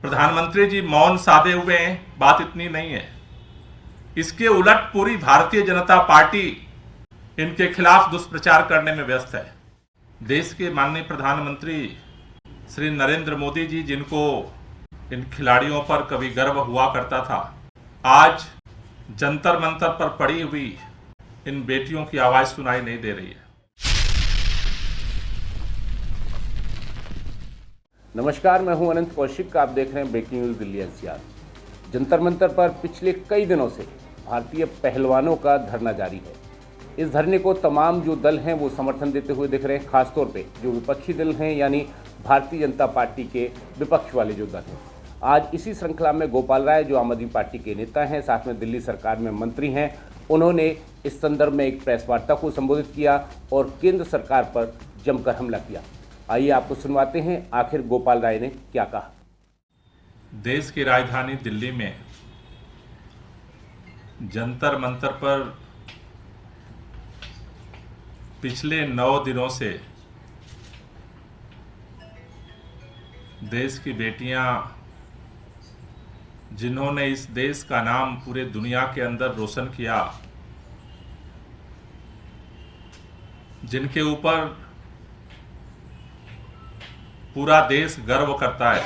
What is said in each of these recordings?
प्रधानमंत्री जी मौन साधे हुए हैं, बात इतनी नहीं है। इसके उलट पूरी भारतीय जनता पार्टी इनके खिलाफ दुष्प्रचार करने में व्यस्त है। देश के माननीय प्रधानमंत्री श्री नरेंद्र मोदी जी, जिनको इन खिलाड़ियों पर कभी गर्व हुआ करता था, आज जंतर मंतर पर पड़ी हुई इन बेटियों की आवाज सुनाई नहीं दे रही है। नमस्कार, मैं हूं अनंत कौशिक। आप देख रहे हैं breaking news Delhi NCR. Jantar Mantar पर पिछले कई दिनों से भारतीय पहलवानों का धरना जारी है। इस धरने को तमाम जो दल हैं वो समर्थन देते हुए दिख रहे हैं, खासतौर पे जो विपक्षी दल हैं, यानी भारतीय जनता पार्टी के विपक्ष वाले जो दल हैं। आज इसी श्रृंखला में गोपाल राय, जो आम आदमी पार्टी के नेता हैं, साथ में दिल्ली सरकार में मंत्री हैं, उन्होंने इस संदर्भ में एक प्रेस वार्ता को संबोधित किया और केंद्र सरकार पर जमकर हमला किया। आइए आपको सुनवाते हैं आखिर गोपाल राय ने क्या कहा। देश की राजधानी दिल्ली में जंतर मंतर पर पिछले 9 दिनों से देश की बेटियां, जिन्होंने इस देश का नाम पूरे दुनिया के अंदर रोशन किया, जिनके ऊपर पूरा देश गर्व करता है,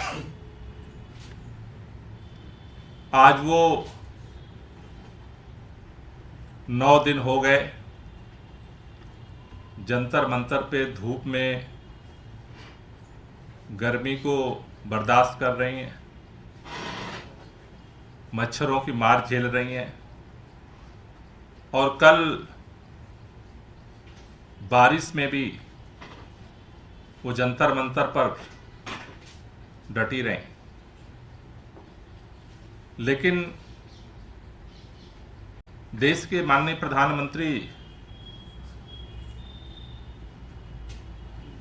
आज वो 9 दिन हो गए जंतर मंतर पे धूप में गर्मी को बर्दाश्त कर रही हैं, मच्छरों की मार झेल रही हैं और कल बारिश में भी वो जंतर मंतर पर डटी रहीं। लेकिन देश के माननीय प्रधानमंत्री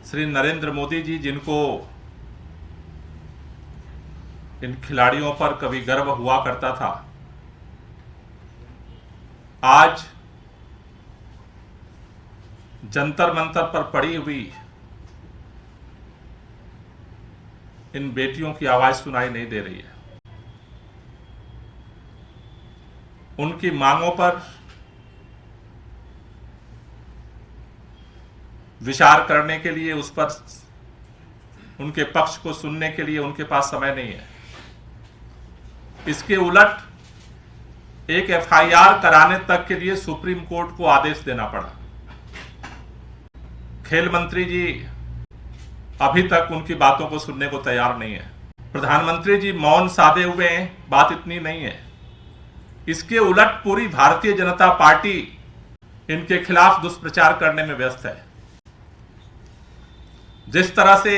श्री नरेंद्र मोदी जी, जिनको इन खिलाड़ियों पर कभी गर्व हुआ करता था, आज जंतर मंतर पर पड़ी हुई इन बेटियों की आवाज सुनाई नहीं दे रही है। उनकी मांगों पर विचार करने के लिए, उस पर उनके पक्ष को सुनने के लिए उनके पास समय नहीं है। इसके उलट एक एफआईआर कराने तक के लिए सुप्रीम कोर्ट को आदेश देना पड़ा। खेल मंत्री जी अभी तक उनकी बातों को सुनने को तैयार नहीं है। प्रधानमंत्री जी मौन साधे हुए हैं, बात इतनी नहीं है। इसके उलट पूरी भारतीय जनता पार्टी इनके खिलाफ दुष्प्रचार करने में व्यस्त है। जिस तरह से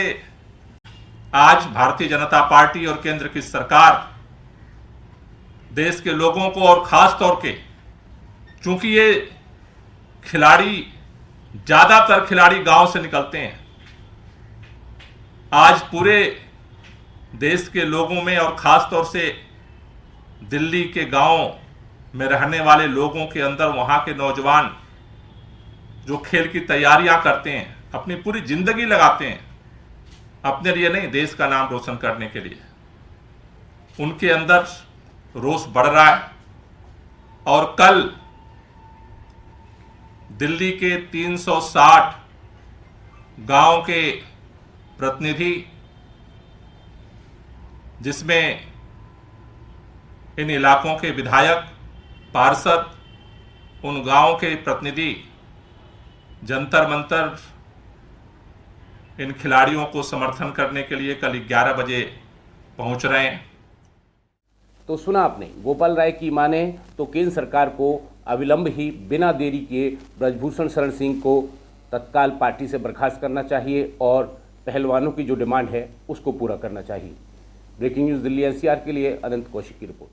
आज भारतीय जनता पार्टी और केंद्र की सरकार देश के लोगों को, और खास तौर के चूंकि ये खिलाड़ी, ज्यादातर खिलाड़ी गांव से निकलते हैं, आज पूरे देश के लोगों में और खास तौर से दिल्ली के गांव में रहने वाले लोगों के अंदर, वहां के नौजवान जो खेल की तैयारियां करते हैं, अपनी पूरी जिंदगी लगाते हैं, अपने लिए नहीं, देश का नाम रोशन करने के लिए, उनके अंदर रोष बढ़ रहा है। और कल दिल्ली के 360 गांव के प्रतिनिधि, जिसमें इन इलाकों के विधायक, पार्षद, उन गांव के प्रतिनिधि जंतर मंतर इन खिलाड़ियों को समर्थन करने के लिए कल 11 बजे पहुंच रहे हैं। तो सुना आपने, गोपाल राय की माने तो केंद्र सरकार को अविलंब ही, बिना देरी के ब्रजभूषण शरण सिंह को तत्काल पार्टी से बर्खास्त करना चाहिए और पहलवानों की जो डिमांड है उसको पूरा करना चाहिए। ब्रेकिंग न्यूज़ दिल्ली एनसीआर के लिए अनंत कौशिक की रिपोर्ट।